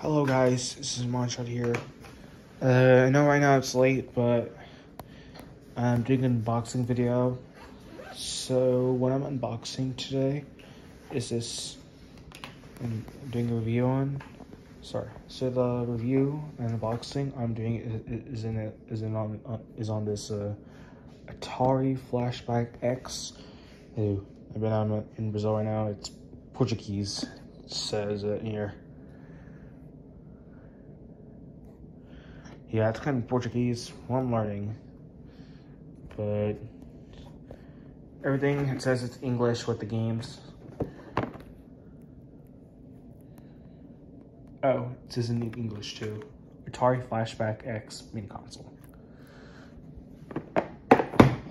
Hello guys, this is Monshot here. I know right now it's late, but I'm doing an unboxing video. So what I'm unboxing today is this. I'm doing a review on. Sorry. So the review and unboxing I'm doing is on this Atari Flashback X. I've been in Brazil right now. It's Portuguese. It says it here. Yeah, it's kind of Portuguese. Well, I'm learning, but everything it says it's English with the games. Oh, it says in English too. Atari Flashback X mini console.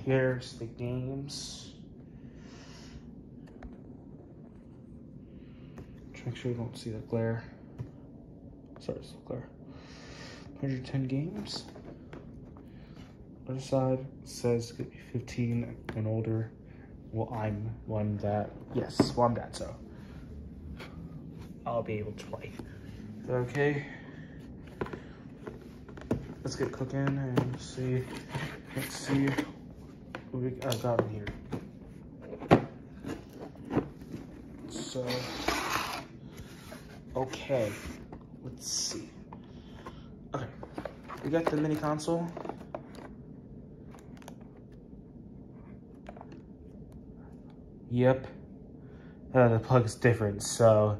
Here's the games. Just make sure you don't see the glare. Sorry, it's the glare. 110 games. Other side says it could be 15 and older. Well, I'm that. Yes, well, I'm that, so I'll be able to play. Okay, let's get cooking and see. Let's see what I got in here. So, okay, let's see. Okay, we got the mini console. Yep, the plug's different, so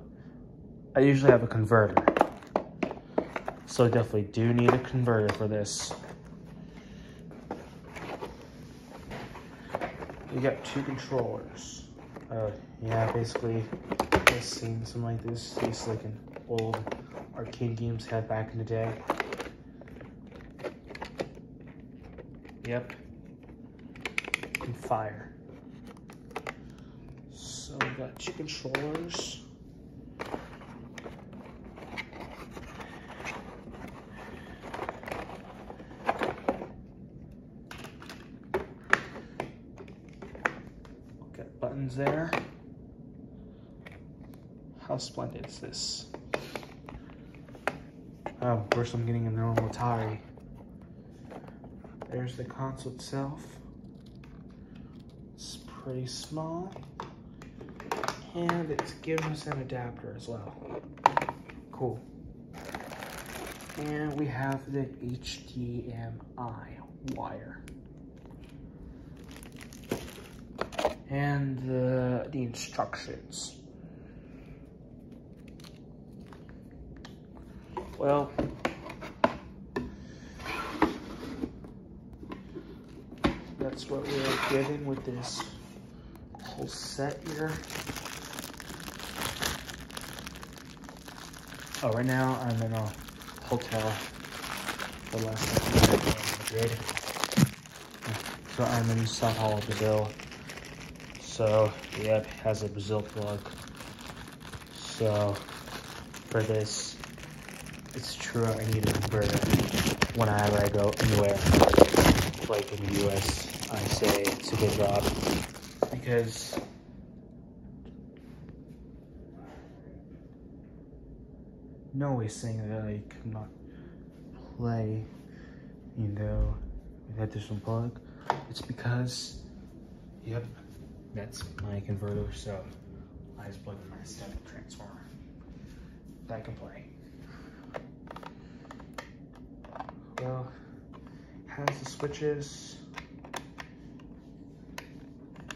I usually have a converter. So I definitely do need a converter for this. You got two controllers. Yeah, basically, I've seen something like this. These like an old arcade games had back in the day. Yep. And fire. So we got two controllers. Got buttons there. How splendid is this? Oh, first I'm getting a normal Atari. There's the console itself. It's pretty small. And it's giving us an adapter as well. Cool. And we have the HDMI wire. And the instructions. Well, that's what we're given with this whole set here. Oh, right now I'm in a hotel for the last night in Madrid. So I'm in Sao Paulo, Brazil. So, yep, it has a Brazil plug. So, for this, it's true I need a converter whenever I go anywhere. Like in the US, I say it's a good job. Because no way saying that I could not play, you know, with that additional plug. It's because, yep, that's my converter, so I just plug in my static transformer that I can play. Well, has the switches.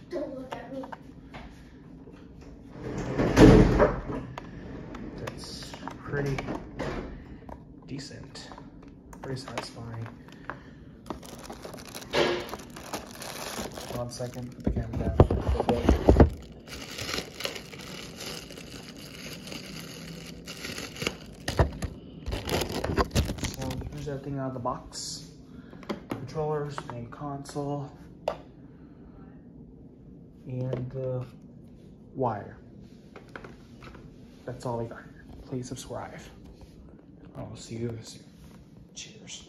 Don't look at me. That's pretty decent, pretty satisfying. 1 second, put the camera down for a bit. So here's everything out of the box. Controllers, main console, and the wire. That's all I got. Please subscribe. I'll see you soon. Cheers.